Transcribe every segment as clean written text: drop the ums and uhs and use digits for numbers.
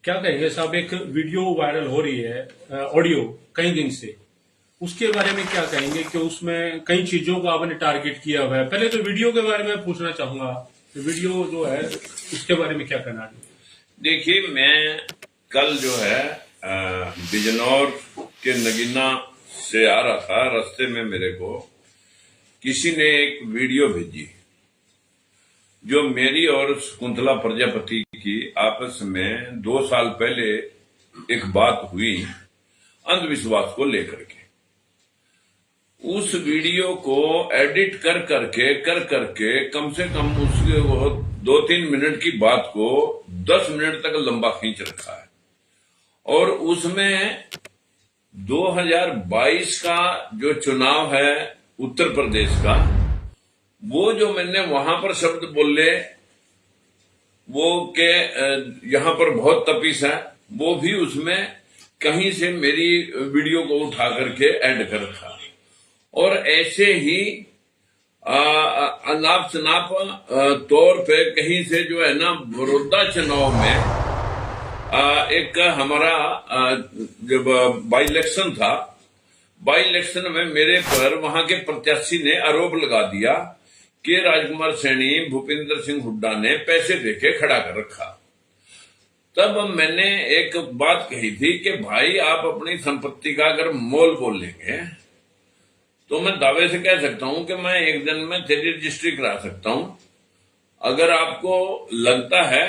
क्या कहेंगे साहब, एक वीडियो वायरल हो रही है ऑडियो कई दिन से, उसके बारे में क्या कहेंगे कि उसमें कई चीजों को आपने टारगेट किया हुआ है। पहले तो वीडियो के बारे में पूछना चाहूंगा, तो वीडियो जो है उसके बारे में क्या कहना है। देखिए, मैं कल जो है बिजनौर के नगीना से आ रहा था। रास्ते में मेरे को किसी ने एक वीडियो भेजी जो मेरी और शकुंतला प्रजापति की आपस में 2 साल पहले एक बात हुई अंधविश्वास को लेकर के। उस वीडियो को एडिट कर करके कम से कम उसके 2-3 मिनट की बात को 10 मिनट तक लंबा खींच रखा है। और उसमें 2022 का जो चुनाव है उत्तर प्रदेश का, वो जो मैंने वहां पर शब्द बोले वो के यहां पर बहुत तपिश है, वो भी उसमें कहीं से मेरी वीडियो को उठा करके ऐड कर रखा। और ऐसे ही अनाप शनाप तौर पे कहीं से जो है ना, बड़ौदा चुनाव में एक हमारा जब बाई इलेक्शन था, बाई इलेक्शन में मेरे पर वहां के प्रत्याशी ने आरोप लगा दिया कि राजकुमार सैनी भूपिंदर सिंह हुड्डा ने पैसे देके खड़ा कर रखा। तब मैंने एक बात कही थी कि भाई, आप अपनी संपत्ति का अगर मोल बोल लेंगे तो मैं दावे से कह सकता हूं कि मैं एक दिन में तेरी रजिस्ट्री करा सकता हूं। अगर आपको लगता है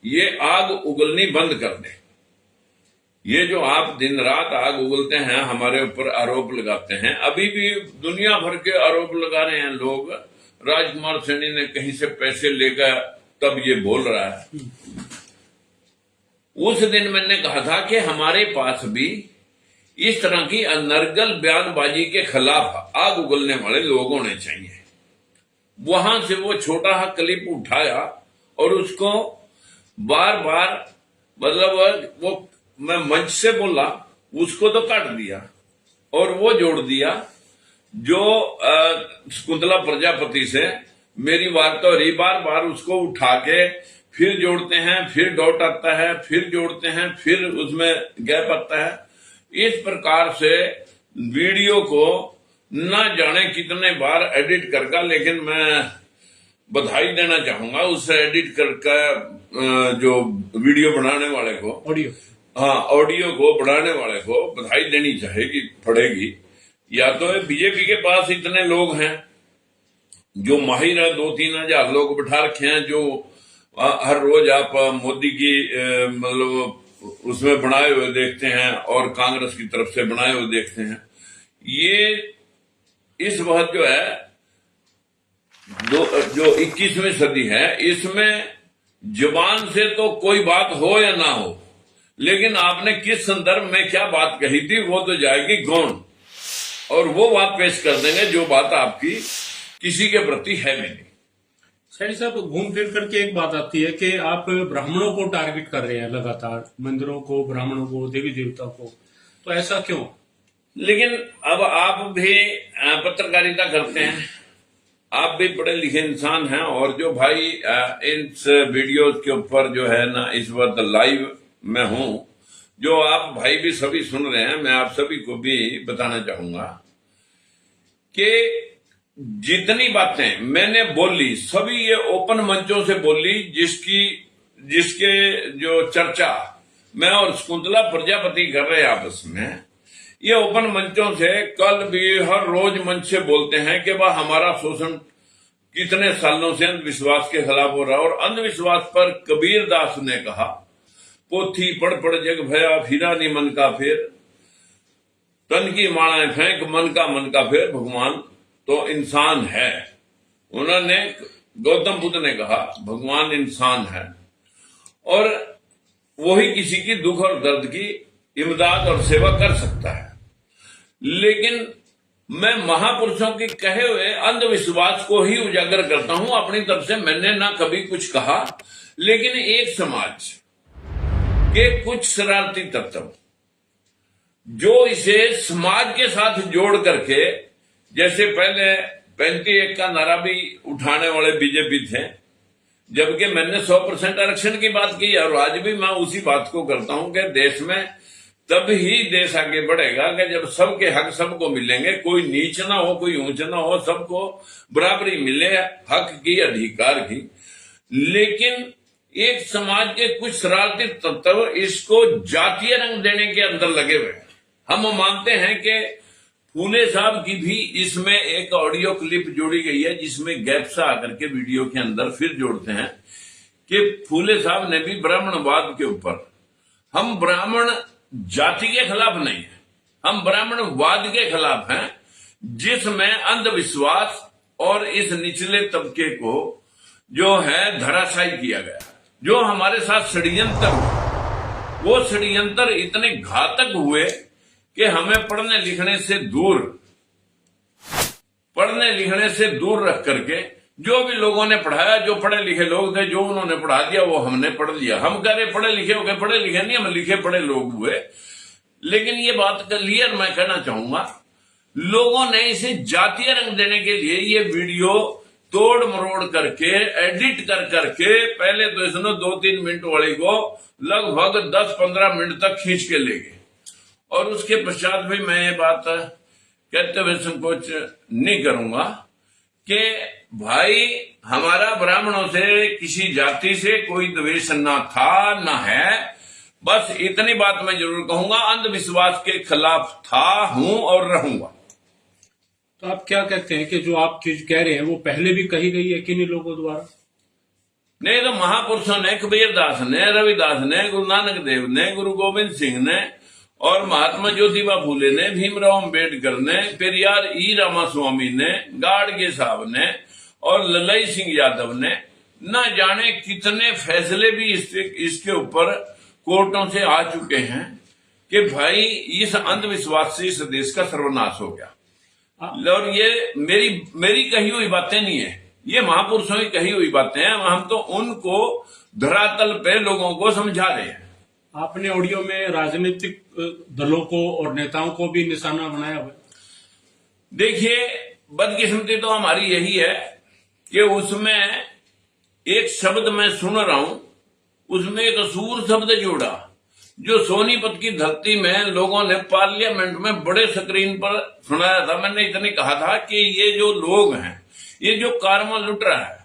ये आग उगलनी बंद कर दे, ये जो आप दिन रात आग उगलते हैं, हमारे ऊपर आरोप लगाते हैं, अभी भी दुनिया भर के आरोप लगा रहे हैं लोग। राजकुमार सैनी ने कहीं से पैसे लेकर तब ये बोल रहा है। उस दिन मैंने कहा था कि हमारे पास भी इस तरह की अनर्गल बयानबाजी के खिलाफ आग उगलने वाले लोग होने चाहिए। वहां से वो छोटा सा क्लिप उठाया और उसको बार बार, मतलब वो मैं मंच से बोला, उसको तो काट दिया और वो जोड़ दिया जो शकुंतला प्रजापति से मेरी वार्ता हो रही। बार बार उसको उठा के फिर जोड़ते हैं, फिर डॉट आता है, फिर जोड़ते हैं, फिर उसमें गैप आता है। इस प्रकार से वीडियो को न जाने कितने बार एडिट करके, लेकिन मैं बधाई देना चाहूंगा उस एडिट करके जो वीडियो बनाने वाले को, ऑडियो को बनाने वाले को बधाई देनी चाहिए पड़ेगी। या तो बीजेपी के पास इतने लोग हैं जो माहिर है, 2-3 हजार लोग बिठा रखे हैं, जो हर रोज आप मोदी की मतलब उसमें बनाए हुए देखते हैं और कांग्रेस की तरफ से बनाए हुए देखते हैं। ये इस वक्त जो है जो 21वीं सदी है, इसमें जुबान से तो कोई बात हो या ना हो, लेकिन आपने किस संदर्भ में क्या बात कही थी वो तो जाएगी गौण, और वो बात पेश कर देंगे जो बात आपकी किसी के प्रति है भी नहीं। सैनी साहब, घूम फिर करके एक बात आती है कि आप ब्राह्मणों को टारगेट कर रहे हैं लगातार, मंदिरों को, ब्राह्मणों को, देवी देवता को, तो ऐसा क्यों? लेकिन अब आप भी पत्रकारिता करते हैं, आप भी पढ़े लिखे इंसान हैं, और जो भाई इस वीडियो के ऊपर जो है ना इस वक्त लाइव में हूं, जो आप भाई भी सभी सुन रहे हैं, मैं आप सभी को भी बताना चाहूंगा कि जितनी बातें मैंने बोली सभी ये ओपन मंचों से बोली, जिसके जो चर्चा मैं और शकुंतला प्रजापति कर रहे हैं आपस में, ये ओपन मंचों से कल भी हर रोज मंच से बोलते हैं कि वह हमारा शोषण कितने सालों से अंधविश्वास के खिलाफ हो रहा है। और अंधविश्वास पर कबीर दास ने कहा, पोथी पढ़ पढ़ जग भया, फिरा नी मन का फेर, तन की मालाएं फेंक, मन का फेर, भगवान तो इंसान है। उन्होंने, गौतम बुद्ध ने कहा भगवान इंसान है, और वही किसी की दुख और दर्द की इमदाद और सेवा कर सकता है। लेकिन मैं महापुरुषों के कहे हुए अंधविश्वास को ही उजागर करता हूं। अपनी तरफ से मैंने ना कभी कुछ कहा, लेकिन एक समाज के कुछ शरारती तत्व जो इसे समाज के साथ जोड़ करके, जैसे पहले 35 का नारा भी उठाने वाले बीजेपी थे, जबकि मैंने 100% आरक्षण की बात की और आज भी मैं उसी बात को करता हूं कि देश में तब ही देश आगे बढ़ेगा कि जब सबके हक सबको मिलेंगे, कोई नीच ना हो, कोई ऊंच ना हो, सबको बराबरी मिले हक की, अधिकार की। लेकिन एक समाज के कुछ शरारती तत्व इसको जातीय रंग देने के अंदर लगे हुए हैं। हम मानते हैं कि फूले साहब की भी इसमें एक ऑडियो क्लिप जोड़ी गई है जिसमें गैप सा आकर के वीडियो के अंदर फिर जोड़ते हैं कि फूले साहब ने भी ब्राह्मणवाद के ऊपर, हम ब्राह्मण जाति के खिलाफ नहीं है, हम ब्राह्मणवाद के खिलाफ हैं जिसमें अंधविश्वास और इस निचले तबके को जो है धराशायी किया गया। जो हमारे साथ षड्यंत्र हुए, वो षड्यंत्र इतने घातक हुए कि हमें पढ़ने लिखने से दूर रख करके जो भी लोगों ने पढ़ाया, जो पढ़े लिखे लोग थे, जो उन्होंने पढ़ा दिया वो हमने पढ़ लिया। हम कह रहे पढ़े लिखे हो गए, पढ़े लिखे नहीं, हम लिखे पढ़े लोग हुए। लेकिन ये बात क्लियर मैं कहना चाहूंगा, लोगों ने इसे जातीय रंग देने के लिए ये वीडियो तोड़ मरोड़ करके, एडिट कर करके, पहले तो इसने 2-3 मिनट वाली को लगभग 10-15 मिनट तक खींच के ले गए। और उसके पश्चात भी मैं ये बात कहते हुए संकोच नहीं करूंगा कि भाई हमारा ब्राह्मणों से, किसी जाति से कोई द्वेष ना था ना है। बस इतनी बात मैं जरूर कहूंगा, अंधविश्वास के खिलाफ था, हूं और रहूंगा। तो आप क्या कहते हैं कि जो आप चीज कह रहे हैं वो पहले भी कही गई है किन्हीं लोगों द्वारा? नहीं तो महापुरुषों ने, कबीर दास ने, रविदास ने, गुरु नानक देव ने, गुरु गोविंद सिंह ने और महात्मा ज्योतिबा फूले ने, भीमराव अम्बेडकर ने, पेरियार ई रामास्वामी ने, गाडगे साहब ने और ललाई सिंह यादव ने, न जाने कितने फैसले भी इसके ऊपर कोर्टों से आ चुके हैं कि भाई इस अंधविश्वास से इस देश का सर्वनाश हो गया। और ये मेरी कही हुई बातें नहीं है, ये महापुरुषों की कही हुई बातें हैं। हम तो उनको धरातल पे लोगों को समझा रहे हैं। आपने ऑडियो में राजनीतिक दलों को और नेताओं को भी निशाना बनाया हुआ। देखिए, बदकिस्मती तो हमारी यही है कि उसमें एक शब्द मैं सुन रहा हूं, उसमें एक असूर शब्द जोड़ा जो सोनीपत की धरती में लोगों ने पार्लियामेंट में बड़े स्क्रीन पर सुनाया था। मैंने इतने कहा था कि ये जो लोग हैं, ये जो कारवा लुट रहा है,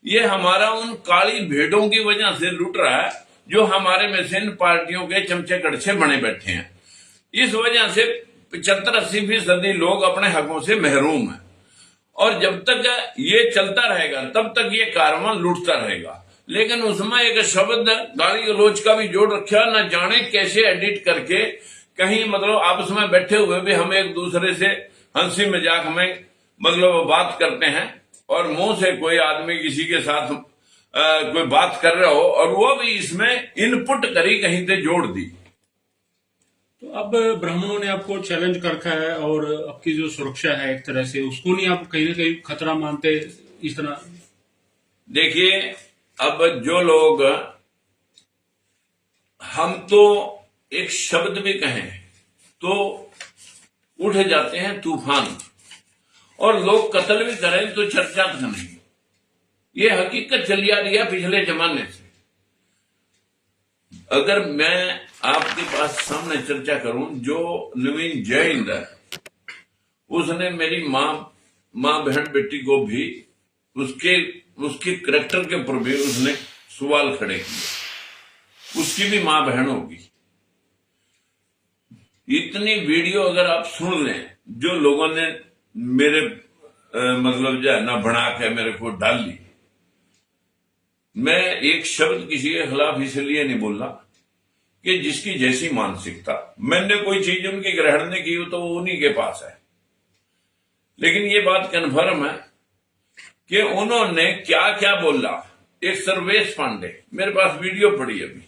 ये हमारा उन काली भेड़ों की वजह से लुट रहा है जो हमारे में से इन पार्टियों के चमचे कड़छे बने बैठे हैं। इस वजह से 75-80% लोग अपने हकों से महरूम हैं और जब तक ये चलता रहेगा तब तक ये कारवां लूटता रहेगा। लेकिन उसमें एक शब्द गाली गलौज का भी जोड़ रखा, न जाने कैसे एडिट करके, कहीं मतलब आपस में बैठे हुए भी हम एक दूसरे से हंसी मजाक में मतलब बात करते हैं और मुंह से कोई आदमी किसी के साथ कोई बात कर रहा हो और वो भी इसमें इनपुट करी कहीं से जोड़ दी। तो अब ब्राह्मणों ने आपको चैलेंज कर रखा है और आपकी जो सुरक्षा है एक तरह से, उसको नहीं आप कहीं ना कहीं खतरा मानते इस तरह? देखिए, अब जो लोग, हम तो एक शब्द भी कहें तो उठ जाते हैं तूफान, और लोग कत्ल भी करें तो चर्चा तक नहीं। ये हकीकत चली आ रही है पिछले जमाने से। अगर मैं आपके पास सामने चर्चा करूं, जो नवीन जैन है उसने मेरी माँ बहन बेटी को भी उसके करैक्टर के ऊपर भी उसने सवाल खड़े किए। उसकी भी माँ बहन होगी। इतनी वीडियो अगर आप सुन लें जो लोगों ने मेरे मतलब जो है ना बना के मेरे को डाल ली, मैं एक शब्द किसी के खिलाफ इसलिए नहीं बोला कि जिसकी जैसी मानसिकता, मैंने कोई चीज उनकी ग्रहण नहीं की तो वो उन्हीं के पास है। लेकिन ये बात कन्फर्म है कि उन्होंने क्या क्या बोला। एक सर्वेश पांडे, मेरे पास वीडियो पड़ी अभी,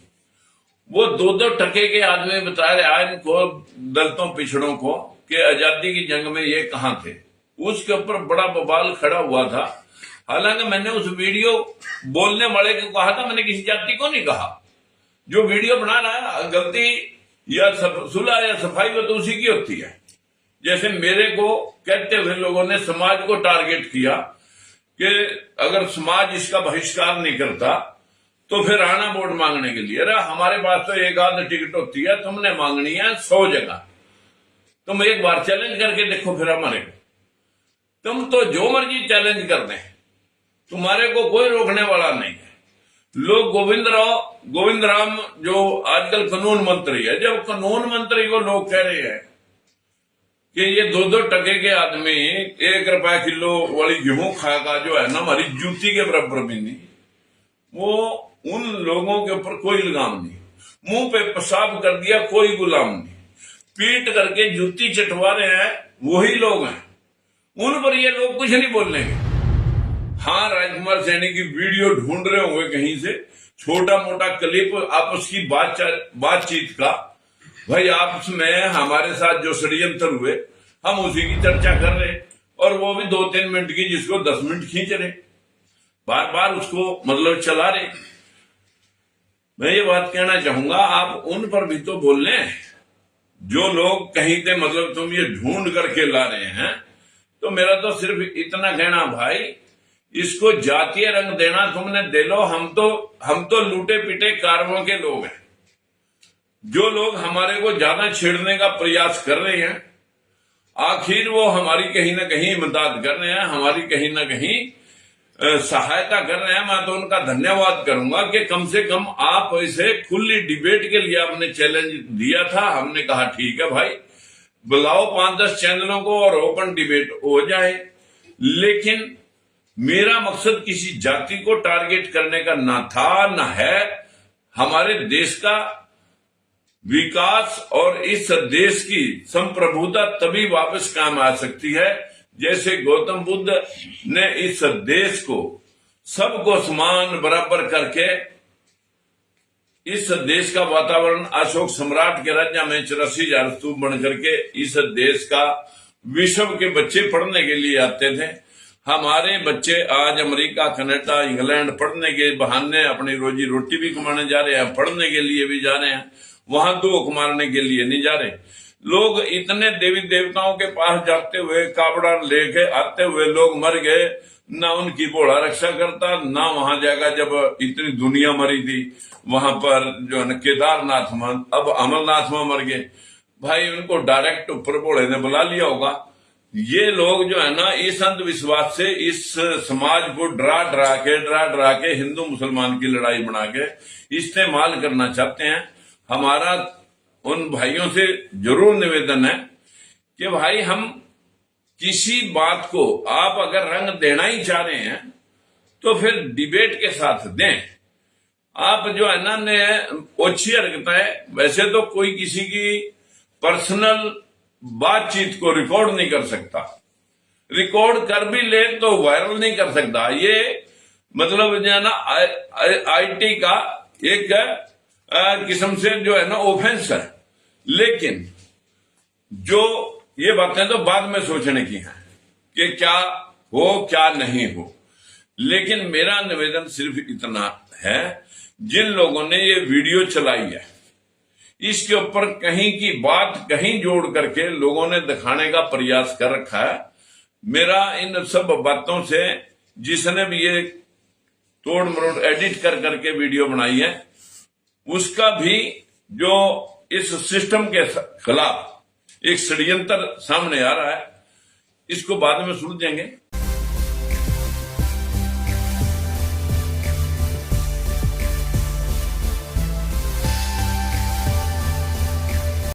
वो 2-2 टके के आदमी बता रहा है इनको, दलितों पिछड़ों को, कि आजादी की जंग में ये कहां थे। उसके ऊपर बड़ा बवाल खड़ा हुआ था। हालांकि मैंने उस वीडियो बोलने वाले को कहा था, मैंने किसी जाति को नहीं कहा। जो वीडियो बना रहा है, गलती या सुलह या सफाई वो तो उसी की होती है। जैसे मेरे को कहते हुए लोगों ने समाज को टारगेट किया कि अगर समाज इसका बहिष्कार नहीं करता तो फिर आना वोट मांगने के लिए। अरे हमारे पास तो एक आध टिकट होती है, तुमने मांगनी है 100 जगह। तुम एक बार चैलेंज करके देखो फिर हमारे को। तुम तो जो मर्जी चैलेंज कर दें, तुम्हारे को कोई रोकने वाला नहीं है। लोग गोविंद राम जो आजकल कानून मंत्री है, जब कानून मंत्री को लोग कह रहे हैं कि ये 2-2 टके के आदमी 1 रुपया किलो वाली गेहूं खाएगा, जो है ना हमारी जूती के बराबर भी नहीं, वो उन लोगों के ऊपर कोई इल्जाम नहीं। मुंह पे पेशाब कर दिया, कोई गुलाम नहीं। पीट करके जूती चटवा रहे हैं वही लोग हैं, उन पर ये लोग कुछ नहीं बोलेंगे। हाँ, राजकुमार सैनी की वीडियो ढूंढ रहे होंगे कहीं से, छोटा मोटा क्लिप आपस की बातचीत का। भाई आपस में हमारे साथ जो षड्यंत्र हुए हम उसी की चर्चा कर रहे, और वो भी 2-3 मिनट की, जिसको 10 मिनट खींच रहे, बार बार उसको मतलब चला रहे। मैं ये बात कहना चाहूंगा, आप उन पर भी तो बोल लें जो लोग कहीं से मतलब तुम ये ढूंढ करके ला रहे हैं। तो मेरा तो सिर्फ इतना कहना, भाई इसको जातीय रंग देना तुमने दे लो। हम तो लूटे पिटे कारवां के लोग हैं। जो लोग हमारे को ज्यादा छेड़ने का प्रयास कर रहे हैं, आखिर वो हमारी कहीं ना कहीं मदद कर रहे हैं, हमारी कहीं ना कहीं सहायता कर रहे हैं। मैं तो उनका धन्यवाद करूंगा कि कम से कम आप इसे खुली डिबेट के लिए आपने चैलेंज दिया था। हमने कहा ठीक है भाई, बुलाओ 5-10 चैनलों को और ओपन डिबेट हो जाए। लेकिन मेरा मकसद किसी जाति को टारगेट करने का ना था, ना है। हमारे देश का विकास और इस देश की संप्रभुता तभी वापस काम आ सकती है जैसे गौतम बुद्ध ने इस देश को सबको समान बराबर करके इस देश का वातावरण, अशोक सम्राट के राज्य में 84,000 स्तूप बन करके इस देश का विश्व के बच्चे पढ़ने के लिए आते थे। हमारे बच्चे आज अमेरिका, कनाडा, इंग्लैंड पढ़ने के बहाने अपनी रोजी रोटी भी कमाने जा रहे हैं, पढ़ने के लिए भी जा रहे हैं, वहां धूख मारने के लिए नहीं जा रहे। लोग इतने देवी देवताओं के पास जाते हुए, कावड़ा लेके आते हुए लोग मर गए, ना उनकी भोला रक्षा करता, ना वहां जाकर जब इतनी दुनिया मरी थी वहां पर जो है केदारनाथ में, अब अमरनाथ में मर गए। भाई उनको डायरेक्ट ऊपर भोले ने बुला लिया होगा। ये लोग जो है ना इस अंधविश्वास से इस समाज को डरा के हिंदू मुसलमान की लड़ाई बना के इस्तेमाल करना चाहते हैं। हमारा उन भाइयों से जरूर निवेदन है कि भाई हम किसी बात को आप अगर रंग देना ही चाह रहे हैं तो फिर डिबेट के साथ दें। आप जो है ना ने ओछी हरकतें, वैसे तो कोई किसी की पर्सनल बातचीत को रिकॉर्ड नहीं कर सकता, रिकॉर्ड कर भी ले तो वायरल नहीं कर सकता। ये मतलब जो है ना आईटी का एक किस्म से जो है ना ऑफेंस है। लेकिन जो ये बातें तो बाद में सोचने की हैं कि क्या हो क्या नहीं हो। लेकिन मेरा निवेदन सिर्फ इतना है, जिन लोगों ने ये वीडियो चलाई है इसके ऊपर कहीं की बात कहीं जोड़ करके लोगों ने दिखाने का प्रयास कर रखा है। मेरा इन सब बातों से जिसने भी ये तोड़ मरोड़ एडिट कर करके वीडियो बनाई है उसका भी जो इस सिस्टम के खिलाफ एक षड्यंत्र सामने आ रहा है, इसको बाद में सुलझेंगे।